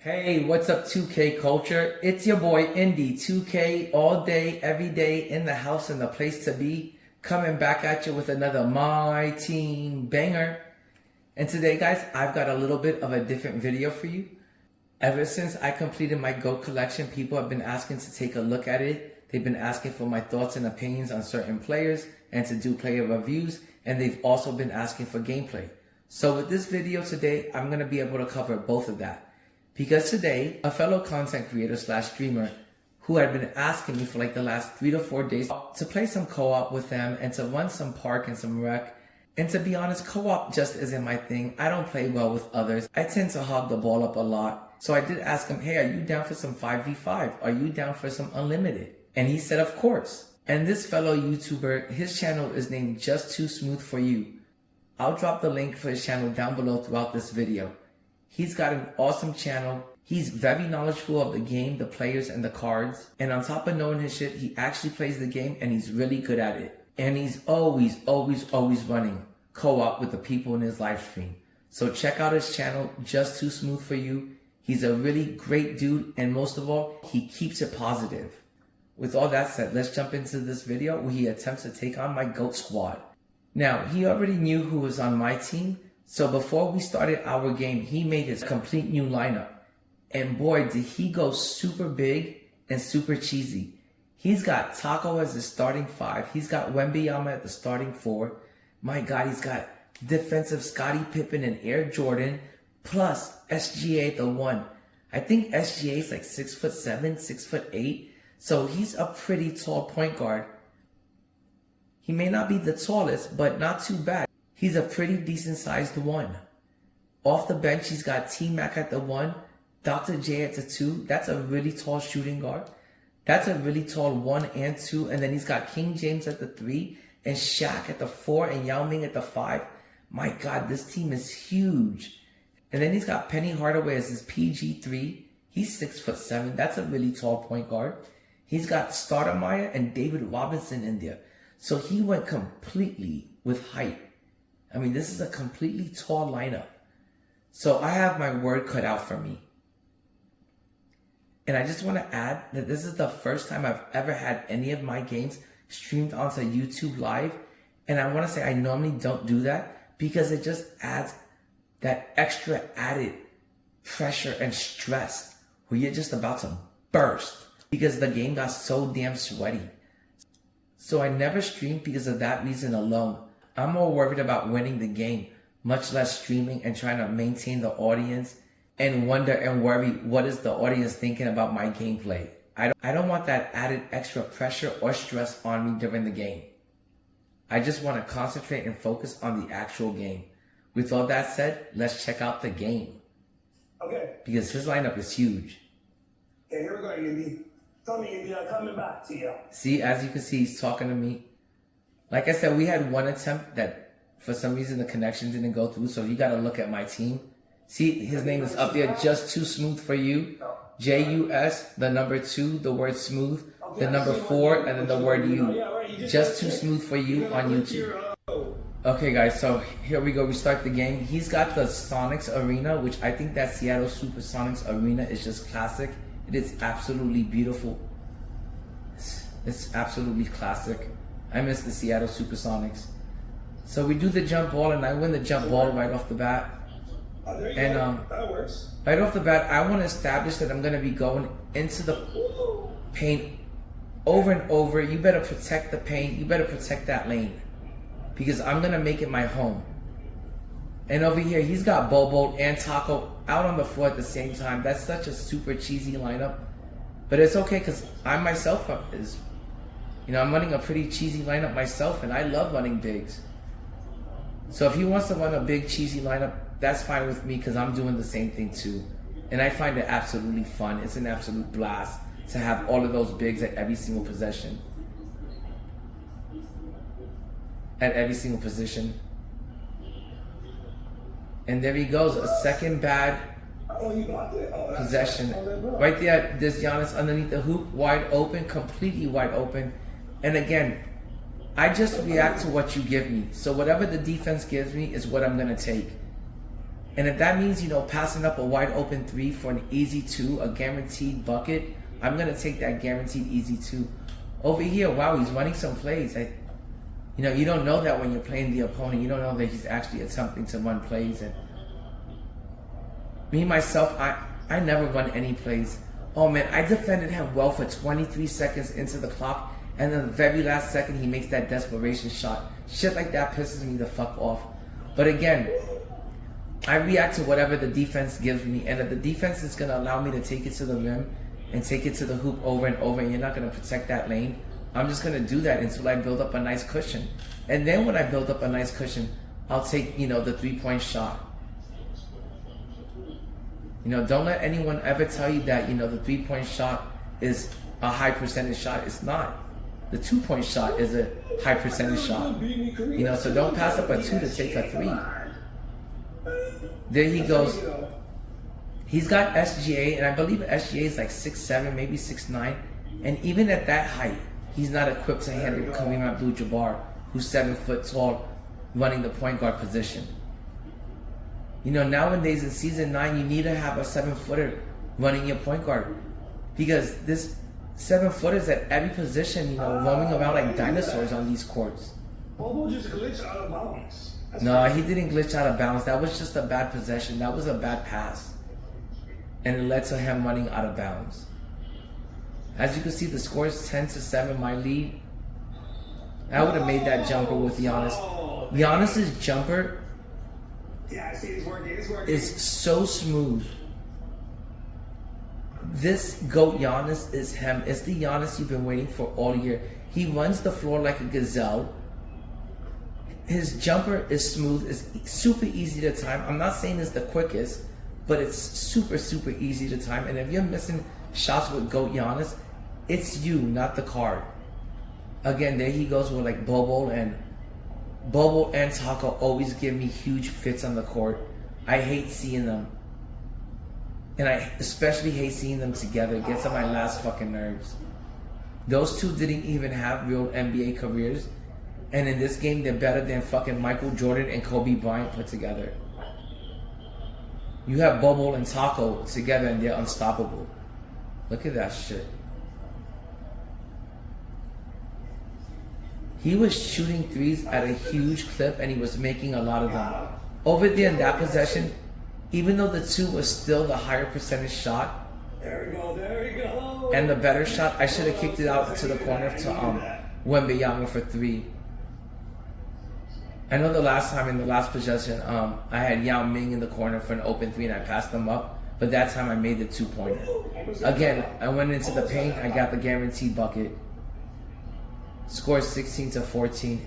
Hey, what's up 2K culture? It's your boy Indie2k all day, every day in the house and the place to be. Coming back at you with another MyTeam banger. And today guys, I've got a little bit of a different video for you. Ever since I completed my GOAT collection, people have been asking to take a look at it. They've been asking for my thoughts and opinions on certain players and to do player reviews. And they've also been asking for gameplay. So with this video today, I'm going to be able to cover both of that. Because today, a fellow content creator slash streamer who had been asking me for like the last 3 to 4 days to play some co-op with them and to run some park and some rec. And to be honest, co-op just isn't my thing. I don't play well with others. I tend to hog the ball up a lot. So I did ask him, hey, are you down for some 5v5? Are you down for some unlimited? And he said, of course. And this fellow YouTuber, his channel is named Jus2Smooth4You. I'll drop the link for his channel down below throughout this video. He's got an awesome channel. He's very knowledgeable of the game, the players, and the cards. And on top of knowing his shit, he actually plays the game and he's really good at it. And he's always running co-op with the people in his live stream. So check out his channel, Jus2Smooth4You. He's a really great dude, and most of all, he keeps it positive. With all that said, let's jump into this video where he attempts to take on my GOAT squad. Now, he already knew who was on my team. So before we started our game, he made his complete new lineup. And boy, did he go super big and super cheesy. He's got Taco as the starting 5. He's got Wembanyama at the starting 4. My God, he's got defensive Scottie Pippen and Air Jordan, plus SGA at the 1. I think SGA is like 6'7", 6'8". So he's a pretty tall point guard. He may not be the tallest, but not too bad. He's a pretty decent sized 1. Off the bench, he's got T-Mac at the 1, Dr. J at the 2. That's a really tall shooting guard. That's a really tall 1 and 2. And then he's got King James at the 3, and Shaq at the 4, and Yao Ming at the 5. My God, this team is huge. And then he's got Penny Hardaway as his PG3. He's 6'7". That's a really tall point guard. He's got Stoudemire and David Robinson in there. So he went completely with height. I mean, this is a completely tall lineup. So I have my word cut out for me. And I just want to add that this is the first time I've ever had any of my games streamed onto YouTube Live. And I want to say I normally don't do that because it just adds that extra added pressure and stress where you're just about to burst because the game got so damn sweaty. So I never streamed because of that reason alone. I'm more worried about winning the game, much less streaming and trying to maintain the audience and wonder and worry what is the audience thinking about my gameplay. I don't want that added extra pressure or stress on me during the game. I just want to concentrate and focus on the actual game. With all that said, let's check out the game. Okay. Because his lineup is huge. Okay, here we go, Indy. Tell me, Indy, I'm coming back to you. See, as you can see, he's talking to me. Like I said, we had one attempt that for some reason the connection didn't go through, so you got to look at my team. See, his name is up there, Jus2Smooth4You. J-U-S, the number 2, the word smooth, the number 4, and then the word you. Jus2Smooth4You on YouTube. Okay, guys, so here we go. We start the game. He's got the Sonics Arena, which I think that Seattle Supersonics Arena is just classic. It is absolutely beautiful. It's absolutely classic. I miss the Seattle Supersonics. So we do the jump ball, and I win the jump ball right off the bat. And that works. right off the bat, I want to establish that I'm going to be going into the paint over and over. You better protect the paint. You better protect that lane because I'm going to make it my home. And over here, he's got Bobo and Taco out on the floor at the same time. That's such a super cheesy lineup. But it's okay because I myself is... I'm running a pretty cheesy lineup myself, and I love running bigs. So if he wants to run a big cheesy lineup, that's fine with me because I'm doing the same thing too. And I find it absolutely fun. It's an absolute blast to have all of those bigs at every single possession. At every single position. And there he goes, a second bad possession. Right there, there's Giannis underneath the hoop, wide open, completely wide open. And again, I just react to what you give me. So whatever the defense gives me is what I'm going to take. And if that means, passing up a wide open 3 for an easy 2, a guaranteed bucket, I'm going to take that guaranteed easy 2. Over here, wow, he's running some plays. You don't know that when you're playing the opponent. You don't know that he's actually attempting to run plays. And me, myself, I never run any plays. Oh man, I defended him well for 23 seconds into the clock, and then the very last second he makes that desperation shot. Shit like that pisses me the fuck off. But again, I react to whatever the defense gives me, and if the defense is going to allow me to take it to the rim and take it to the hoop over and over, and you're not going to protect that lane, I'm just going to do that until I build up a nice cushion. And then when I build up a nice cushion, I'll take, the 3-point shot. Don't let anyone ever tell you that, the 3-point shot is a high percentage shot. It's not. The 2-point shot is a high percentage shot. So don't pass up a 2 to take a 3. There he goes. He's got SGA, and I believe SGA is like 6'7", maybe 6'9". And even at that height, he's not equipped to handle Kareem Abdul-Jabbar, who's 7 foot tall, running the point guard position. Nowadays in season 9, you need to have a 7-footer running your point guard, because this 7-footers at every position, roaming around like dinosaurs on these courts. Bobo just glitched out of bounds. No, he didn't glitch out of bounds. That was just a bad possession. That was a bad pass, and it led to him running out of bounds. As you can see, the score is 10-7, my lead. I would have made that jumper with Giannis. Giannis's jumper is so smooth. This GOAT Giannis is him. It's the Giannis you've been waiting for all year. He runs the floor like a gazelle. His jumper is smooth. It's super easy to time. I'm not saying it's the quickest, but it's super, super easy to time. And if you're missing shots with GOAT Giannis, it's you, not the card. Again, there he goes with like Bobo and Taco always give me huge fits on the court. I hate seeing them. And I especially hate seeing them together. It gets on my last fucking nerves. Those two didn't even have real NBA careers. And in this game, they're better than fucking Michael Jordan and Kobe Bryant put together. You have Bobo and Taco together and they're unstoppable. Look at that shit. He was shooting threes at a huge clip and he was making a lot of them. Over there in that possession, even though the 2 was still the higher percentage shot, There we go. and the better shot, I should have kicked it out to the corner to Wembanyama for 3. I know the last time in the last possession, I had Yao Ming in the corner for an open 3 and I passed them up, but that time I made the 2-pointer. Again, I went into the paint, I got the guaranteed bucket. Score 16-14.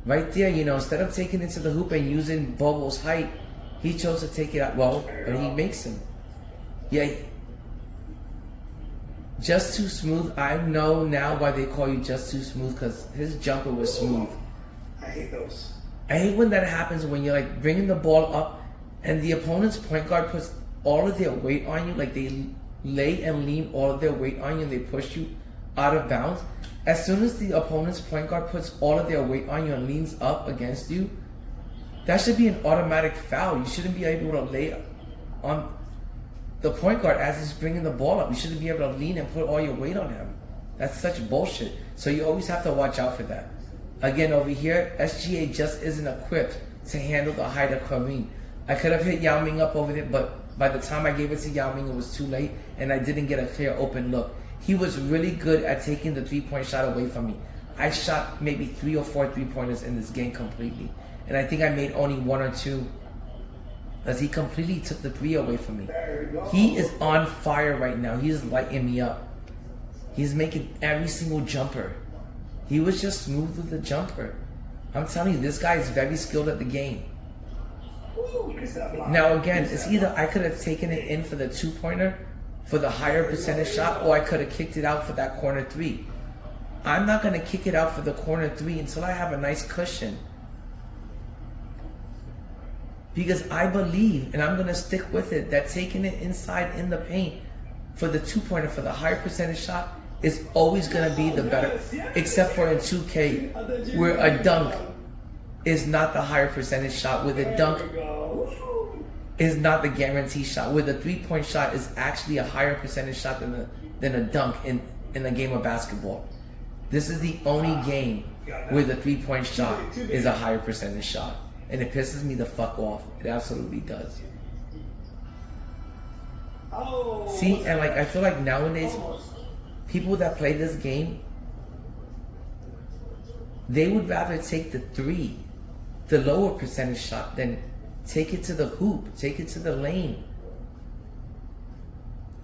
Right there, instead of taking it to the hoop and using Bobo's height, he chose to take it out. Well, but he makes him. Yeah. Jus2Smooth, I know now why they call you Jus2Smooth, because his jumper was smooth. I hate those. I hate when that happens, when you're like bringing the ball up and the opponent's point guard puts all of their weight on you, like they lay and lean all of their weight on you and they push you out of bounds. As soon as the opponent's point guard puts all of their weight on you and leans up against you, that should be an automatic foul. You shouldn't be able to lay on the point guard as he's bringing the ball up. You shouldn't be able to lean and put all your weight on him. That's such bullshit. So you always have to watch out for that. Again, over here, SGA just isn't equipped to handle the height of Kareem. I could have hit Yao Ming up over there, but by the time I gave it to Yao Ming, it was too late, and I didn't get a clear open look. He was really good at taking the 3-point shot away from me. I shot maybe 3 or 4 3-pointers in this game completely. And I think I made only 1 or 2. Because he completely took the 3 away from me. He is on fire right now. He is lighting me up. He's making every single jumper. He was just smooth with the jumper. I'm telling you, this guy is very skilled at the game. Now again, it's either I could have taken it in for the 2-pointer, for the higher percentage shot, or I could have kicked it out for that corner 3. I'm not going to kick it out for the corner 3 until I have a nice cushion. Because I believe, and I'm going to stick with it, that taking it inside in the paint for the 2-pointer, for the higher percentage shot, is always going to be the better. Except for in 2K, where a dunk is not the higher percentage shot. With a dunk is not the guarantee shot. With a 3-point shot is actually a higher percentage shot than a dunk in a game of basketball. This is the only game where the 3-point shot is a higher percentage shot. And it pisses me the fuck off. It absolutely does. See, and like I feel like nowadays, people that play this game, they would rather take the 3, the lower percentage shot, than take it to the hoop, take it to the lane.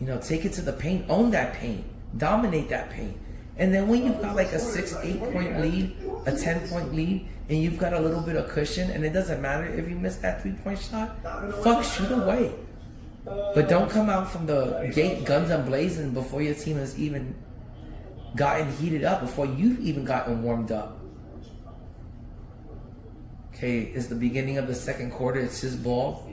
You know, take it to the paint, own that paint, dominate that paint. And then when you've got like a 6-8 point lead, a 10-point lead, and you've got a little bit of cushion, and it doesn't matter if you miss that 3-point shot, fuck, shoot away. But don't come out from the gate guns blazing before your team has even gotten heated up, before you've even gotten warmed up. Okay, it's the beginning of the second quarter. It's his ball.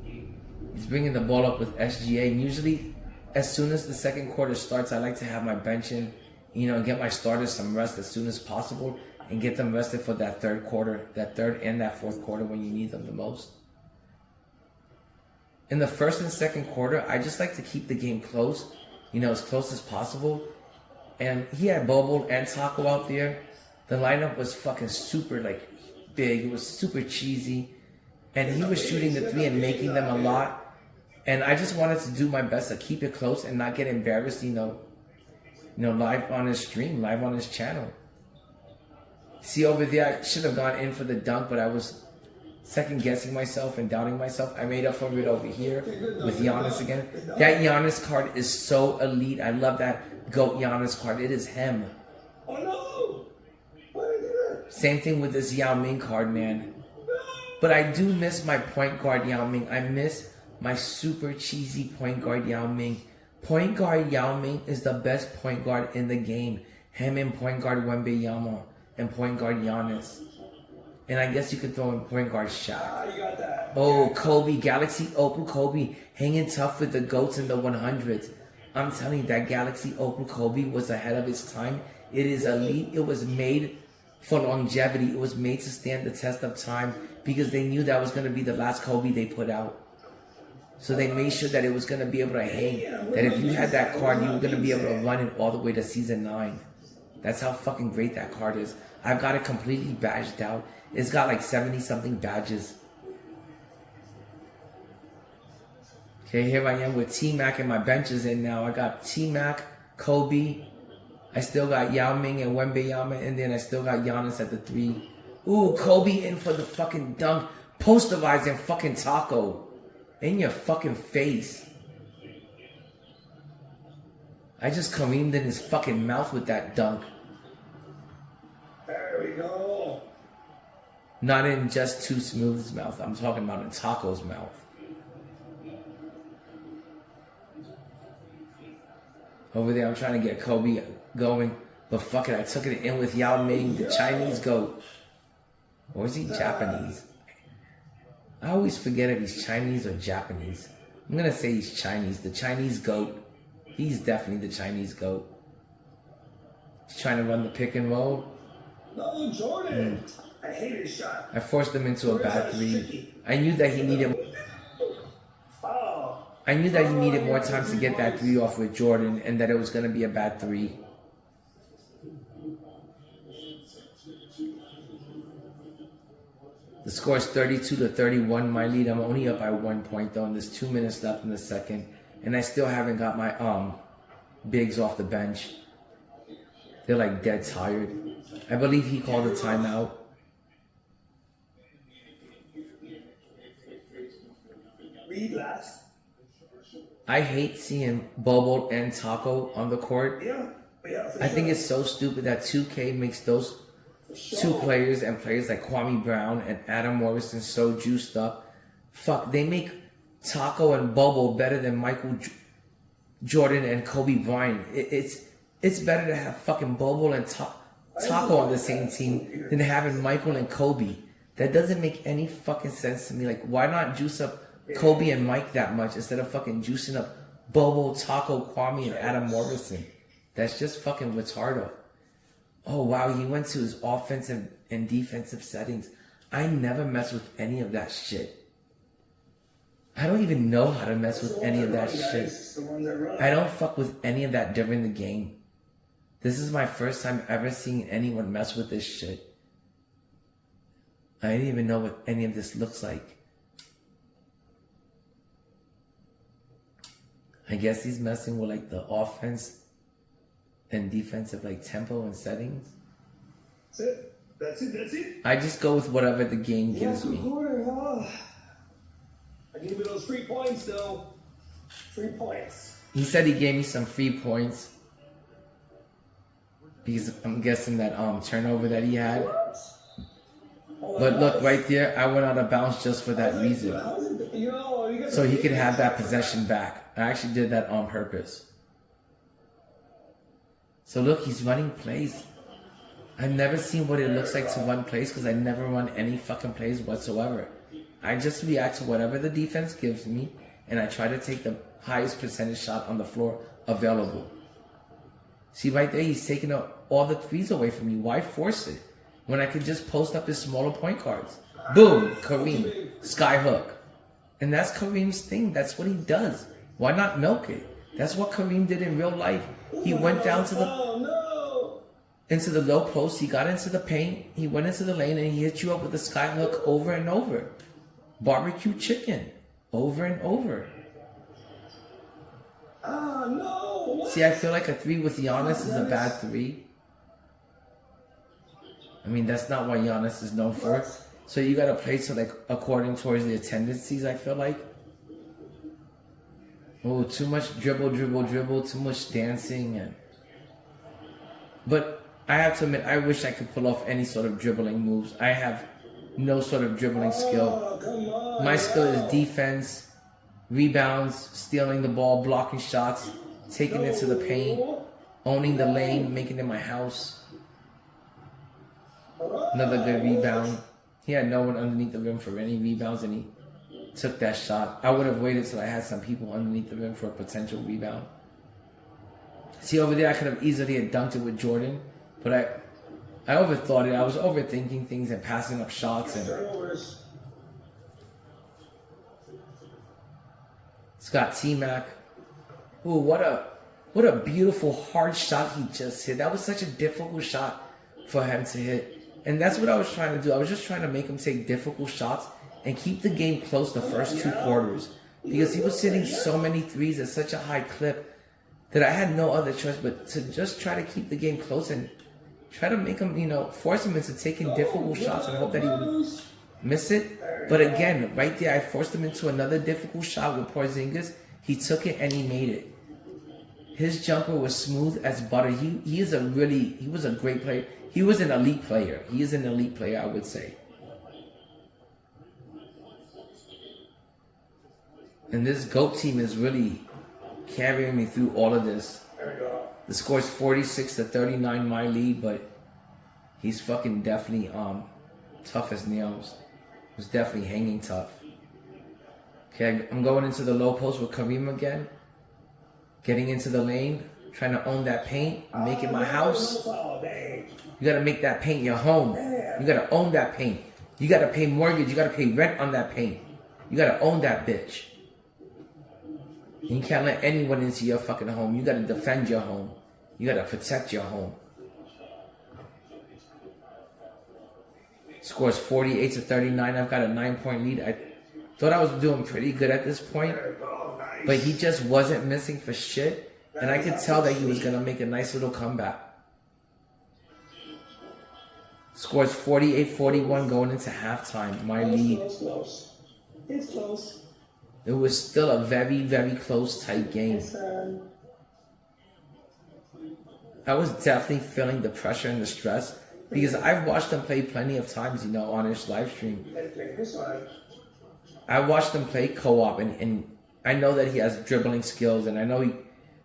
He's bringing the ball up with SGA. And usually, as soon as the second quarter starts, I like to have my bench in, you know, and get my starters some rest as soon as possible, and get them rested for that third quarter, that third and that fourth quarter when you need them the most. In the first and second quarter, I just like to keep the game close, you know, as close as possible. And he had Bobo and Taco out there. The lineup was fucking super, like, big. It was super cheesy. And he was shooting the 3 and making them a lot. And I just wanted to do my best to keep it close and not get embarrassed, you know, live on his stream, live on his channel. See over there, I should have gone in for the dunk, but I was second guessing myself and doubting myself. I made up for it over here with Giannis again. That Giannis card is so elite. I love that GOAT Giannis card. It is him. Oh no! Same thing with this Yao Ming card, man. But I do miss my point guard Yao Ming. I miss my super cheesy point guard Yao Ming. Point guard Yao Ming is the best point guard in the game. Him and point guard Wembanyama and point guard Giannis. And I guess you could throw in point guard Shaq. You got that. Oh, Kobe, Galaxy Opal Kobe, hanging tough with the GOATs in the 100s. I'm telling you, that Galaxy Opal Kobe was ahead of its time. It is elite. It was made for longevity. It was made to stand the test of time because they knew that was going to be the last Kobe they put out. So they made sure that it was going to be able to hang. That if you had that card, you were going to be able to run it all the way to season 9. That's how fucking great that card is. I've got it completely badged out. It's got like 70-something badges. Okay, here I am with T-Mac and my bench is in now. I got T-Mac, Kobe. I still got Yao Ming and Wembanyama, and then I still got Giannis at the 3. Ooh, Kobe in for the fucking dunk. Posterizing fucking Taco. In your fucking face. I just Kareemed in his fucking mouth with that dunk. There we go. Not in Jus2Smooth's mouth. I'm talking about in Taco's mouth. Over there, I'm trying to get Kobe going. But fuck it, I took it in with Yao Ming, the Chinese GOAT. Or is he Japanese? I always forget if he's Chinese or Japanese. I'm going to say he's Chinese. The Chinese GOAT. He's definitely the Chinese GOAT. He's trying to run the pick and roll. No, Jordan. I hate his shot. I forced him into a bad 3. I knew that he needed... I knew that he needed more time to get that 3 off with Jordan, and that it was going to be a bad 3. The score is 32-31. My lead, I'm only up by 1 point though, and there's 2 minutes left in the second. And I still haven't got my bigs off the bench. They're like dead tired. I believe he called a timeout. Read last. I hate seeing Bobo and Taco on the court. I think it's so stupid that 2K makes those 2 players and players like Kwame Brown and Adam Morrison so juiced up. Fuck, they make Taco and Bobo better than Michael Jordan and Kobe Bryant. It's better to have fucking Bobo and Taco on the same team than having Michael and Kobe. That doesn't make any fucking sense to me. Like, why not juice up Kobe and Mike that much instead of fucking juicing up Bobo, Taco, Kwame, and Adam Morrison? That's just fucking retardo. Oh, wow, he went to his offensive and defensive settings. I never mess with any of that shit. I don't even know how to mess with any of that shit. I don't fuck with any of that during the game. This is my first time ever seeing anyone mess with this shit. I didn't even know what any of this looks like. I guess he's messing with like the offense and defensive like tempo and settings. That's it. That's it. That's it. I just go with whatever the game gives me. I gave you those 3 points though. 3 points. He said he gave me some free points because I'm guessing that turnover that he had. But look, right there, I went out of bounds just for that reason. So he could have that possession back. I actually did that on purpose. So look, he's running plays. I've never seen what it looks like to run plays because I never run any fucking plays whatsoever. I just react to whatever the defense gives me and I try to take the highest percentage shot on the floor available. See right there, he's taking all the threes away from me. Why force it when I could just post up his smaller point guards? Boom, Kareem, sky hook. And that's Kareem's thing. That's what he does. Why not milk it? That's what Kareem did in real life. He went down to into the low post. He got into the paint. He went into the lane and he hit you up with a sky hook over and over. Barbecue chicken over and over. See, I feel like a 3 with Giannis is a bad 3. I mean, that's not what Giannis is known for. So you gotta play to like according towards the tendencies, I feel like. Oh, too much dribble, too much dancing. But I have to admit, I wish I could pull off any sort of dribbling moves. I have no sort of dribbling skill. My skill is defense, rebounds, stealing the ball, blocking shots, taking it to the paint, owning the lane, making it my house. Another good rebound. He had no one underneath the rim for any rebounds and he took that shot. I would have waited till I had some people underneath the rim for a potential rebound. See over there, I could have easily had dunked it with Jordan, but I overthought it. I was overthinking things and passing up shots. And Scott T-Mac. Ooh, what a beautiful hard shot he just hit. That was such a difficult shot for him to hit. And that's what I was trying to do. I was just trying to make him take difficult shots and keep the game close the first 2 quarters. Because he was hitting so many threes at such a high clip that I had no other choice but to just try to keep the game close and try to make him, force him into taking difficult shots and hope that he would miss it. But again, right there, I forced him into another difficult shot with Porzingis. He took it and he made it. His jumper was smooth as butter. He was a great player. He was an elite player. He is an elite player, I would say. And this GOAT team is really carrying me through all of this. The score's 46-39, my lead, but he's fucking definitely tough as nails. He's definitely hanging tough. Okay, I'm going into the low post with Kareem again. Getting into the lane, trying to own that paint, make it my house. You gotta make that paint your home. You gotta own that paint. You gotta pay mortgage, you gotta pay rent on that paint. You gotta own that bitch. And you can't let anyone into your fucking home. You gotta defend your home. You gotta protect your home. Scores 48-39. I've got a 9-point lead. I thought I was doing pretty good at this point, but he just wasn't missing for shit. And I could tell that he was gonna make a nice little comeback. Scores 48-41 going into halftime. My lead. It's close. It was still a very, very close, tight game. I was definitely feeling the pressure and the stress because I've watched him play plenty of times, on his live stream. I watched him play co-op and I know that he has dribbling skills and I know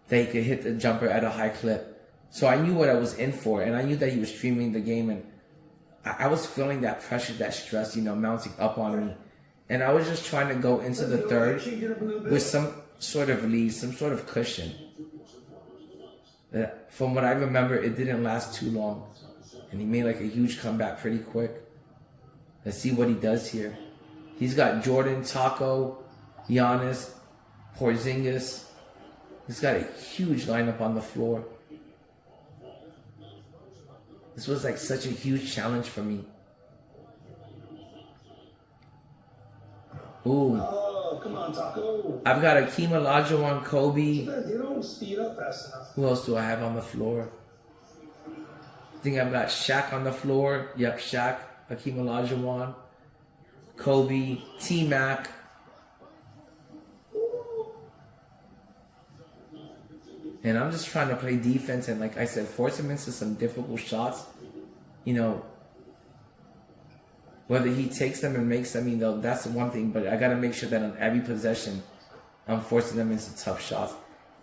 that he could hit the jumper at a high clip. So I knew what I was in for and I knew that he was streaming the game and I was feeling that pressure, that stress, mounting up on me. And I was just trying to go into the third with some sort of lead, some sort of cushion. From what I remember, it didn't last too long. And he made like a huge comeback pretty quick. Let's see what he does here. He's got Jordan, Taco, Giannis, Porzingis. He's got a huge lineup on the floor. This was like such a huge challenge for me. Ooh. Oh, come on, Taco. I've got Akeem Olajuwon, Kobe. You don't speed up fast enough. Who else do I have on the floor? I think I've got Shaq on the floor. Yep, Shaq, Akeem Olajuwon, Kobe, T-Mac. And I'm just trying to play defense and, like I said, force him into some difficult shots. You know, whether he takes them and makes them, you know, that's the one thing. But I got to make sure that on every possession, I'm forcing them into tough shots.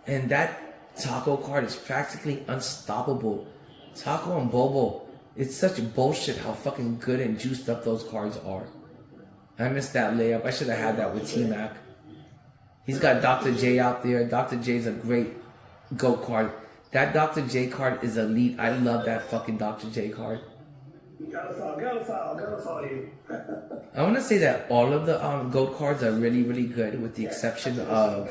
And that Taco card is practically unstoppable. Taco and Bobo, it's such bullshit how fucking good and juiced up those cards are. I missed that layup. I should have had that with T-Mac. He's got Dr. J out there. Dr. J's a great GOAT card. That Dr. J card is elite. I love that fucking Dr. J card. Gotta foul you. I want to say that all of the GOAT cards are really, really good, with the exception of...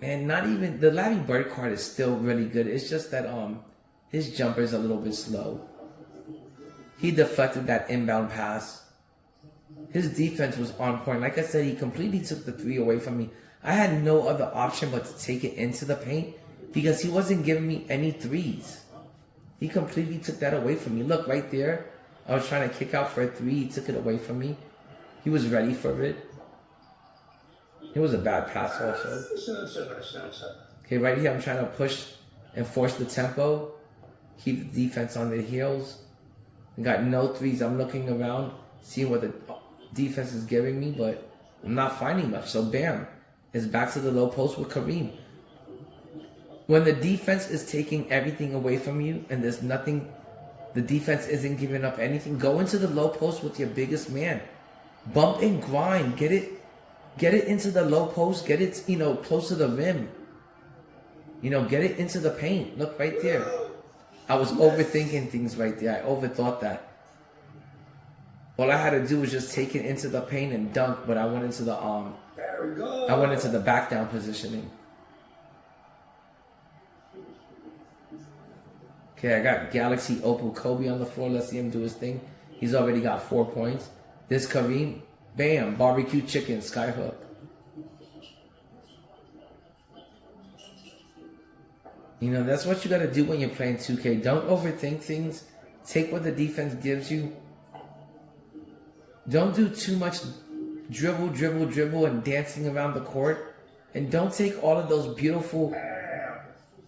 Man, not even... The Larry Bird card is still really good. It's just that his jumper is a little bit slow. He deflected that inbound pass. His defense was on point. Like I said, he completely took the three away from me. I had no other option but to take it into the paint because he wasn't giving me any threes. He completely took that away from me. Look, right there. I was trying to kick out for a three. He took it away from me. He was ready for it. It was a bad pass also. Okay, right here I'm trying to push and force the tempo. Keep the defense on their heels. I got no threes. I'm looking around, seeing what the defense is giving me, but I'm not finding much. So bam, it's back to the low post with Kareem. When the defense is taking everything away from you and there's nothing, the defense isn't giving up anything, go into the low post with your biggest man. Bump and grind. Get it into the low post. Get it, you know, close to the rim. You know, get it into the paint. Look right there. I was overthinking things right there. I overthought that. All I had to do was just take it into the paint and dunk, but I went into the back down positioning. Okay, I got Galaxy Opal Kobe on the floor. Let's see him do his thing. He's already got 4 points. This Kareem, bam, barbecue chicken, skyhook. You know, that's what you got to do when you're playing 2K. Don't overthink things. Take what the defense gives you. Don't do too much dribble, and dancing around the court. And don't take all of those beautiful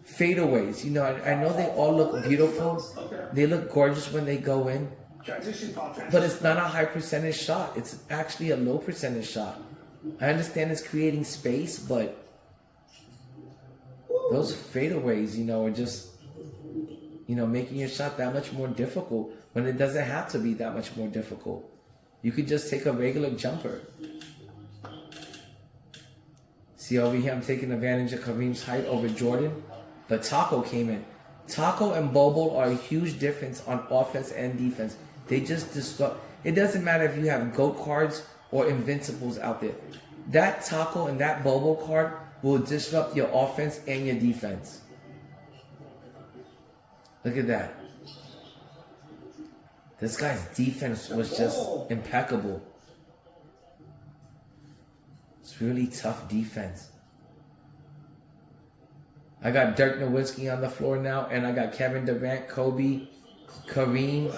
fadeaways. You know, I know they all look beautiful. They look gorgeous when they go in. But it's not a high percentage shot. It's actually a low percentage shot. I understand it's creating space, but those fadeaways, you know, are just, you know, making your shot that much more difficult when it doesn't have to be that much more difficult. You could just take a regular jumper. See over here, I'm taking advantage of Kareem's height over Jordan. But Taco came in. Taco and Bobo are a huge difference on offense and defense. They just disrupt. It doesn't matter if you have GOAT cards or Invincibles out there. That Taco and that Bobo card will disrupt your offense and your defense. Look at that. This guy's defense was just impeccable. It's really tough defense. I got Dirk Nowitzki on the floor now, and I got Kevin Durant, Kobe, Kareem,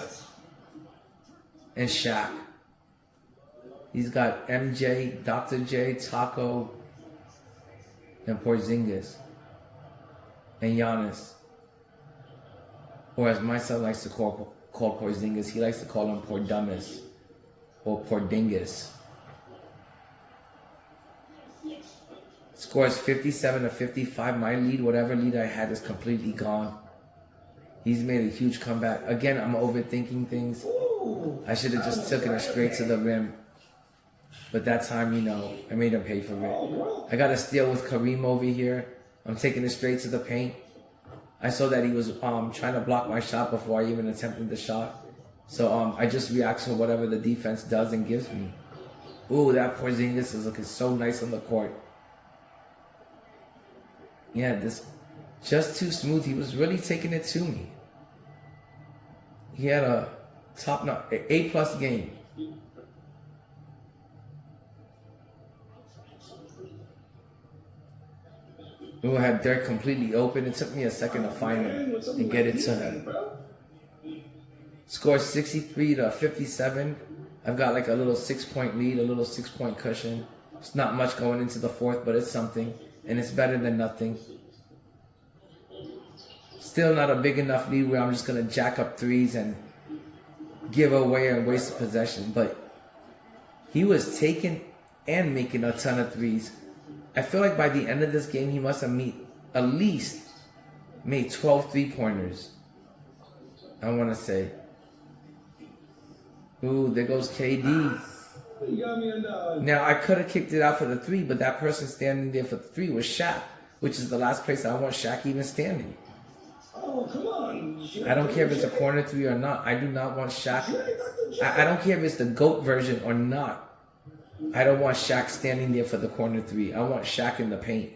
and Shaq. He's got MJ, Dr. J, Taco, and Porzingis, and Giannis. Or as my son likes to call Porzingis, he likes to call him Pordumus or Pordingus. Scores 57-55. My lead, whatever lead I had, is completely gone. He's made a huge comeback. Again, I'm overthinking things. I should have just taken it straight to the rim. But that time, you know, I made him pay for it. I got a steal with Kareem over here. I'm taking it straight to the paint. I saw that he was trying to block my shot before I even attempted the shot. So I just react to whatever the defense does and gives me. Ooh, that Porzingis is looking so nice on the court. Yeah, this Jus2Smooth, he was really taking it to me. He had a top-notch, A+ game. Ooh, I had Dirk completely open. It took me a second to find him and get it to him. Score 63 to 57. I've got like a little 6-point lead, a little 6-point cushion. It's not much going into the fourth, but it's something. And it's better than nothing. Still not a big enough lead where I'm just going to jack up threes and give away and waste a possession. But he was taking and making a ton of threes. I feel like by the end of this game, he must have at least made 12 3-pointers. I want to say. Ooh, there goes KD. Now, I could have kicked it out for the 3, but that person standing there for the 3 was Shaq, which is the last place I want Shaq even standing. Oh, come on. I don't care if it's a corner 3 or not. I do not want Shaq. I don't care if it's the GOAT version or not. I don't want Shaq standing there for the corner 3. I want Shaq in the paint.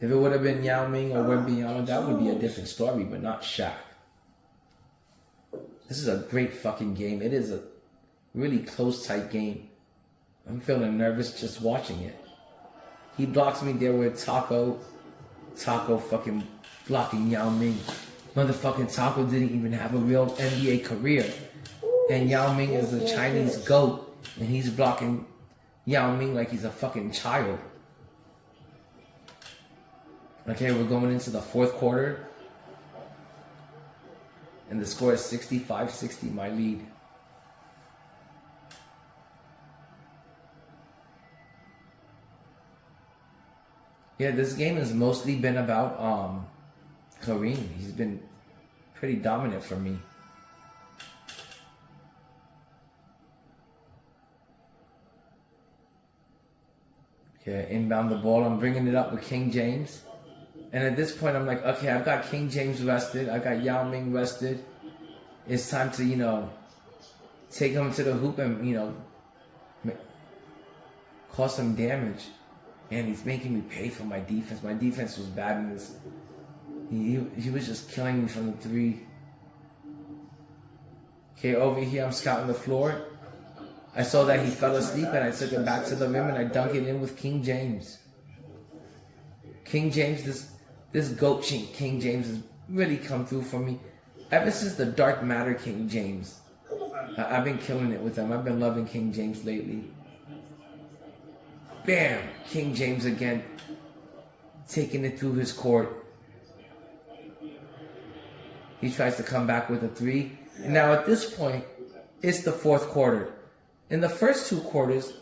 If it would have been Yao Ming or Wembanyama, that would be a different story, but not Shaq. This is a great fucking game. It is a really close, tight game. I'm feeling nervous just watching it. He blocks me there with Taco. Taco fucking blocking Yao Ming. Motherfucking Taco didn't even have a real NBA career. And Yao Ming is a Chinese GOAT. And he's blocking Yao Ming like he's a fucking child. Okay, we're going into the fourth quarter. And the score is 65-60, my lead. Yeah, this game has mostly been about Kareem. He's been pretty dominant for me. Okay, inbound the ball. I'm bringing it up with King James. And at this point, I'm like, okay, I've got King James rested. I got Yao Ming rested. It's time to, take him to the hoop and, cause some damage. And he's making me pay for my defense. My defense was bad in this. He was just killing me from the 3. Okay, over here, I'm scouting the floor. I saw that he fell asleep and I took it back to the rim and I dunked it in with King James. King James, this GOAT King James has really come through for me. Ever since the Dark Matter King James, I've been killing it with him. I've been loving King James lately. Bam! King James again, taking it through his court. He tries to come back with a 3. And now at this point, it's the fourth quarter. In the first 2 quarters,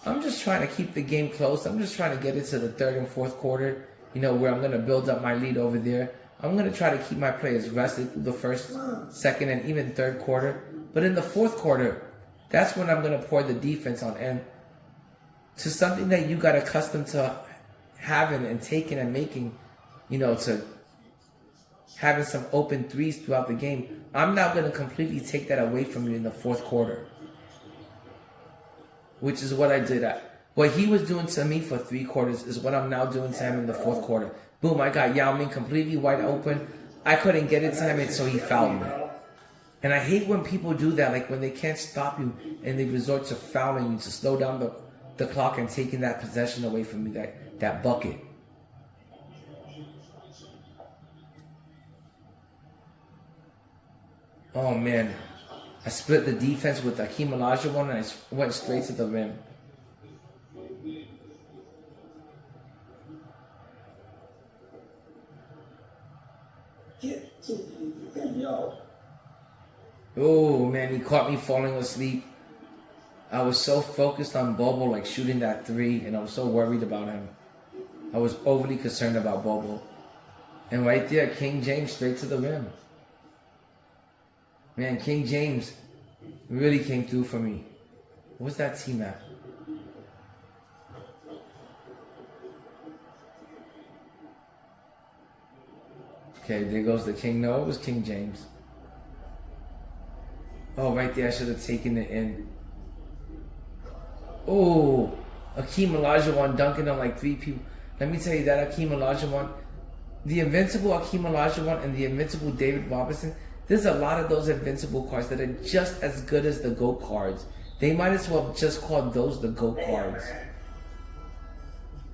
I'm just trying to keep the game close. I'm just trying to get it to the third and fourth quarter, where I'm going to build up my lead over there. I'm going to try to keep my players rested through the first, second, and even third quarter. But in the fourth quarter, that's when I'm going to pour the defense on. And to something that you got accustomed to having and taking and making, to having some open 3s throughout the game, I'm now going to completely take that away from you in the fourth quarter. Which is what I did what he was doing to me for 3 quarters is what I'm now doing to him in the fourth quarter. Boom, I got Yao Ming completely wide open. I couldn't get it to him, and so he fouled me. And I hate when people do that, like when they can't stop you and they resort to fouling you to slow down the clock and taking that possession away from me, that bucket. Oh man, I split the defense with Hakeem Olajuwon and I went straight to the rim. Oh man, he caught me falling asleep. I was so focused on Bobo, like shooting that 3, and I was so worried about him. I was overly concerned about Bobo. And right there, King James straight to the rim. Man, King James really came through for me. What's that team at? Okay, there goes the king. No, it was King James. Oh, right there. I should have taken it in. Oh, Akeem Olajuwon dunking on like 3 people. Let me tell you that Akeem Olajuwon, the invincible Akeem Olajuwon and the invincible David Robinson, there's a lot of those invincible cards that are just as good as the GOAT cards. They might as well just call those the GOAT cards.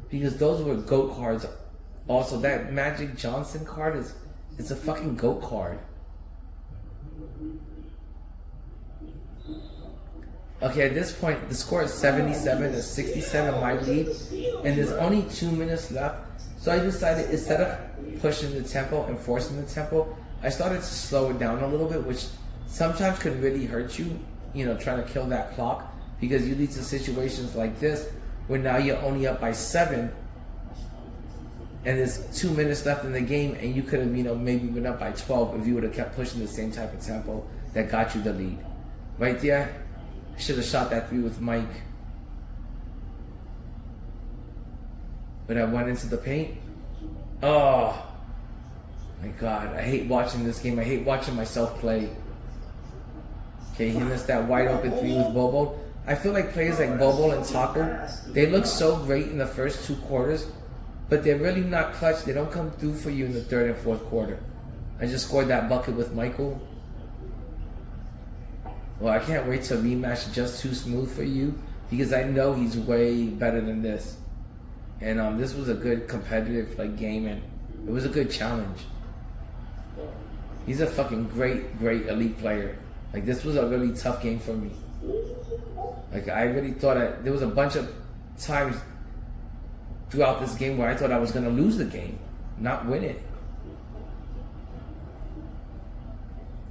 Because those were GOAT cards. Also, that Magic Johnson card is a fucking GOAT card. Okay, at this point, the score is 77 to 67, my lead, and there's only 2 minutes left. So I decided, instead of pushing the tempo and forcing the tempo, I started to slow it down a little bit, which sometimes could really hurt you, you know, trying to kill that clock, because you lead to situations like this, where now you're only up by 7, and there's 2 minutes left in the game, and you could have, you know, maybe been up by 12 if you would have kept pushing the same type of tempo that got you the lead. Right there, I should have shot that 3 with Mike. But I went into the paint. Oh, my God. I hate watching this game. I hate watching myself play. Okay, he missed that wide open 3 with Bobo. I feel like players like Bobo and Taco, they look so great in the first 2 quarters, but they're really not clutch. They don't come through for you in the 3rd and 4th quarter. I just scored that bucket with Michael. Well, I can't wait to rematch Jus2Smooth4You, because I know he's way better than this. And this was a good competitive game, and it was a good challenge. He's a fucking great elite player. Like, this was a really tough game for me. Like, I really thought there was a bunch of times throughout this game where I thought I was gonna lose the game, not win it.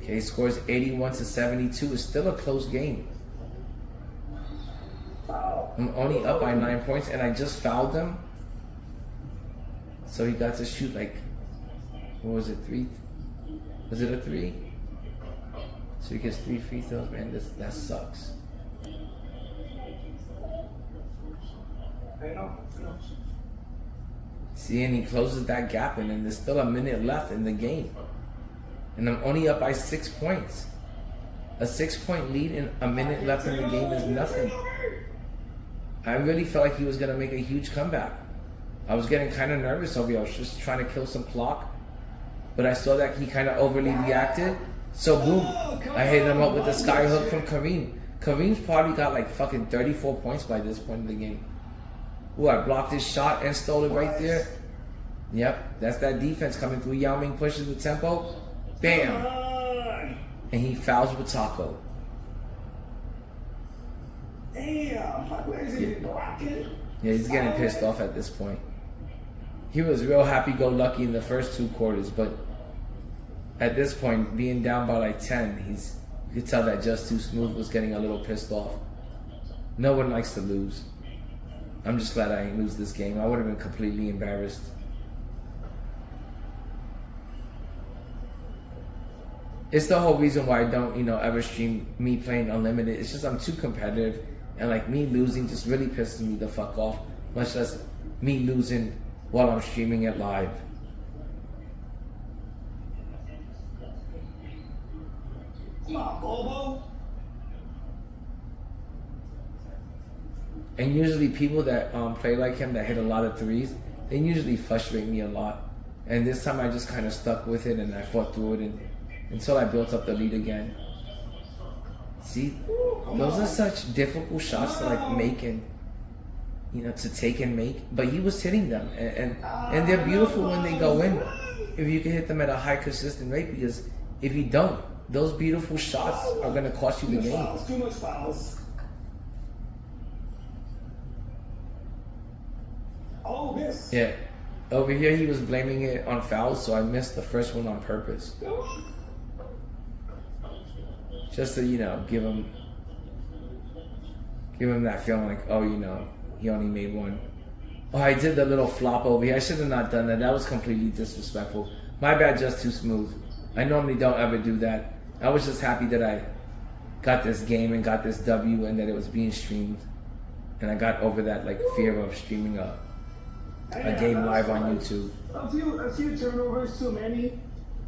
Okay, scores 81 to 72. It's still a close game. I'm only up by 9 points, and I just fouled him. So he got to shoot like, what was it, 3? Was it a 3? So he gets 3 free throws, man. That sucks. See, and he closes that gap, and then there's still a minute left in the game. And I'm only up by 6 points. A 6-point lead and a minute left in the game is nothing. I really felt like he was going to make a huge comeback. I was getting kind of nervous over here. I was just trying to kill some clock. But I saw that he kind of overly reacted. So boom, I hit him up with a sky hook from Kareem. Kareem's probably got like fucking 34 points by this point in the game. Ooh, I blocked his shot and stole it right there. Yep, that's that defense coming through. Yao Ming pushes the tempo. Bam! And he fouls with Taco. Yeah, he's getting pissed off at this point. He was real happy-go-lucky in the first 2 quarters, but at this point, being down by like 10, you could tell that Jus2Smooth was getting a little pissed off. No one likes to lose. I'm just glad I didn't lose this game. I would have been completely embarrassed. It's the whole reason why I don't, ever stream me playing unlimited. It's just I'm too competitive, and like me losing just really pisses me the fuck off. Much less me losing while I'm streaming it live. Come on, Bobo. And usually people that play like him that hit a lot of 3s, they usually frustrate me a lot. And this time I just kind of stuck with it, and I fought through it until I built up the lead again. See, those are such difficult shots to like make and to take and make. But he was hitting them, and they're beautiful when they go in. If you can hit them at a high consistent rate, because if you don't, those beautiful shots are gonna cost you the game. Too much fouls. Oh, miss. Yeah. Over here he was blaming it on fouls, so I missed the first one on purpose. Just to, give him that feeling like, oh, he only made 1. Oh, I did the little flop over here. I should have not done that. That was completely disrespectful. My bad, Jus2Smooth. I normally don't ever do that. I was just happy that I got this game and got this W and that it was being streamed. And I got over that fear of streaming a game live on YouTube. A few turnovers too many.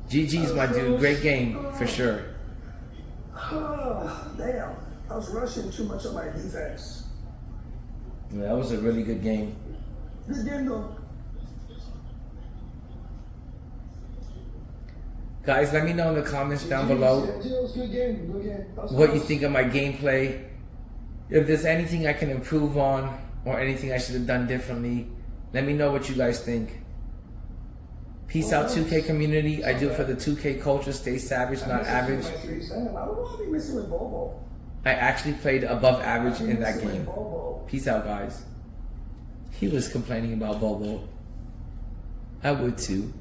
GG's, my dude. Great game, for sure. Damn, I was rushing too much on my defense. Yeah, that was a really good game. Good game, though. Guys, let me know in the comments down below Good game. what you think of my gameplay. If there's anything I can improve on or anything I should have done differently, let me know what you guys think. Peace out, 2K community. I do it for the 2K culture. Stay savage, not average. I don't want to be missing with Bobo. I actually played above average in that game. Peace out, guys. He was complaining about Bobo. I would too.